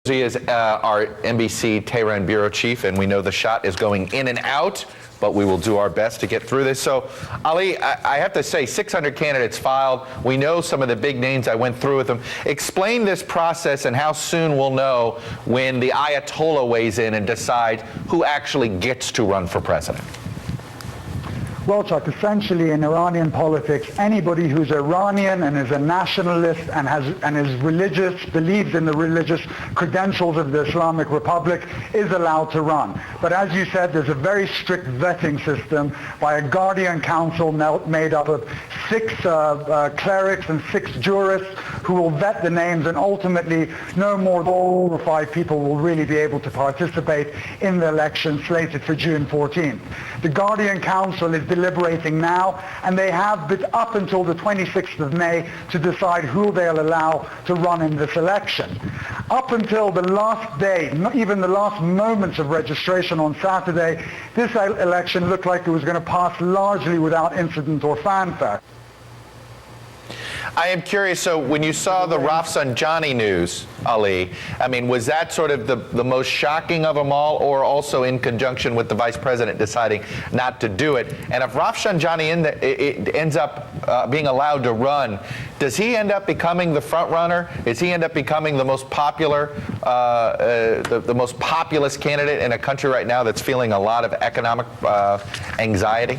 He is our NBC Tehran bureau chief, and we know the shot is going in and out, but we will do our best to get through this. So, Ali, I have to say, 600 candidates filed. We know some of the big names. I went through with them. Explain this process and how soon we'll know when the Ayatollah weighs in and decides who actually gets to run for president. Well, Chuck, essentially in Iranian politics, anybody who's Iranian and is a nationalist and is religious, believes in the religious credentials of the Islamic Republic, is allowed to run. But as you said, there's a very strict vetting system by a guardian council made up of 6 clerics and 6 jurists who will vet the names, and ultimately no more than 4 or 5 people will really be able to participate in the election slated for June 14th. The guardian council is deliberating now, and they have up until the 26th of May to decide who they'll allow to run in this election. Up until the last day, not even the last moments of registration on Saturday, this election looked like it was going to pass largely without incident or fanfare. I am curious, so when you saw the Rafsanjani news, Ali, I mean, was that sort of the most shocking of them all, or also in conjunction with the vice president deciding not to do it? And if Rafsanjani ends up being allowed to run, does he end up becoming the front runner? Does he end up becoming the most popular, the most populous candidate in a country right now that's feeling a lot of economic anxiety?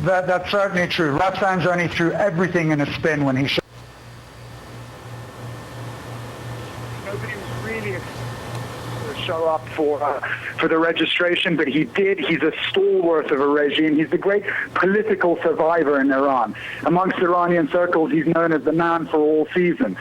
That's certainly true. Rafsanjani threw everything in a spin when he showed. Nobody was really to show up for the registration, but he did. He's a stalwart of a regime. He's the great political survivor in Iran. Amongst Iranian circles, he's known as the man for all seasons.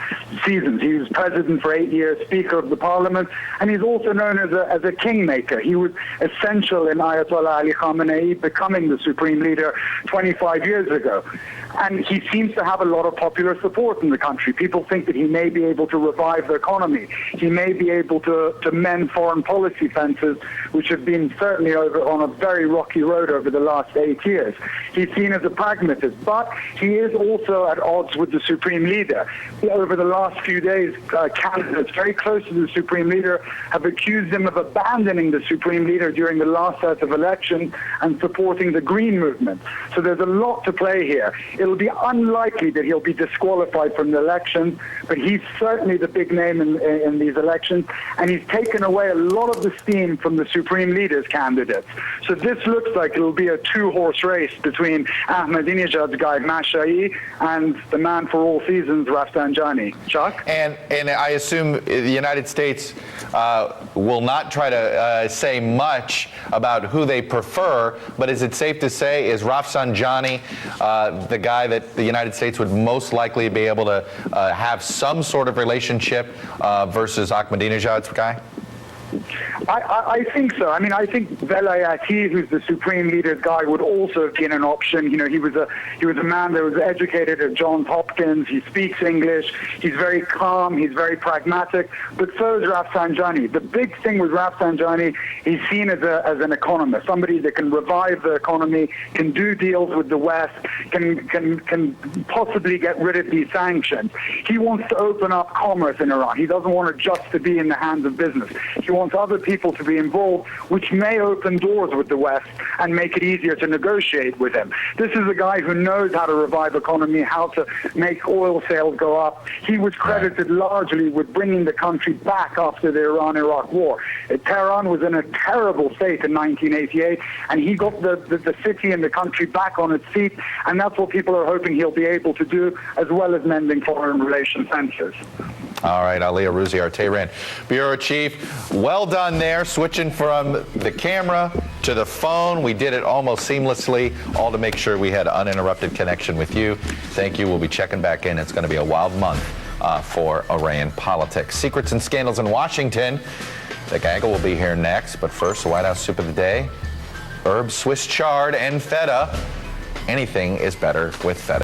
He was president for 8 years, speaker of the parliament, and he's also known as a kingmaker. He was essential in Ayatollah Ali Khamenei becoming the supreme leader 25 years ago. And he seems to have a lot of popular support in the country. People think that he may be able to revive the economy. He may be able to mend foreign policy fences, which have been certainly on a very rocky road over the last 8 years. He's seen as a pragmatist, but he is also at odds with the supreme leader. Over the last few days, candidates very close to the supreme leader have accused him of abandoning the supreme leader during the last set of elections and supporting the Green movement. So there's a lot to play here. It'll be unlikely that he'll be disqualified from the election, but he's certainly the big name in these elections, and he's taken away a lot of the steam from the supreme leader's candidates. So this looks like it'll be a 2-horse race between Ahmadinejad's guy Mashai and the man for all seasons, Rafsanjani. Chuck? And I assume the United States will not try to say much about who they prefer, but is it safe to say, is Rafsanjani the guy that the United States would most likely be able to have some sort of relationship versus Ahmadinejad's guy? I think so. I mean, I think Velayati, who's the supreme leader's guy, would also have been an option. You know, he was a man that was educated at Johns Hopkins. He speaks English. He's very calm. He's very pragmatic. But so is Rafsanjani. The big thing with Rafsanjani, he's seen as an economist, somebody that can revive the economy, can do deals with the West, can possibly get rid of these sanctions. He wants to open up commerce in Iran. He doesn't want it just to be in the hands of business. He wants other people to be involved, which may open doors with the West and make it easier to negotiate with him. This is a guy who knows how to revive economy, how to make oil sales go up. He was credited largely with bringing the country back after the Iran-Iraq war. Tehran was in a terrible state in 1988, and he got the city and the country back on its feet, and that's what people are hoping he'll be able to do, as well as mending foreign relations fences. All right, Ali Arouzi, our Tehran bureau chief. Well done there, switching from the camera to the phone. We did it almost seamlessly, all to make sure we had uninterrupted connection with you. Thank you. We'll be checking back in. It's going to be a wild month for Iran politics. Secrets and scandals in Washington. The gaggle will be here next, but first, the White House soup of the day. Herbs, Swiss chard, and feta. Anything is better with feta.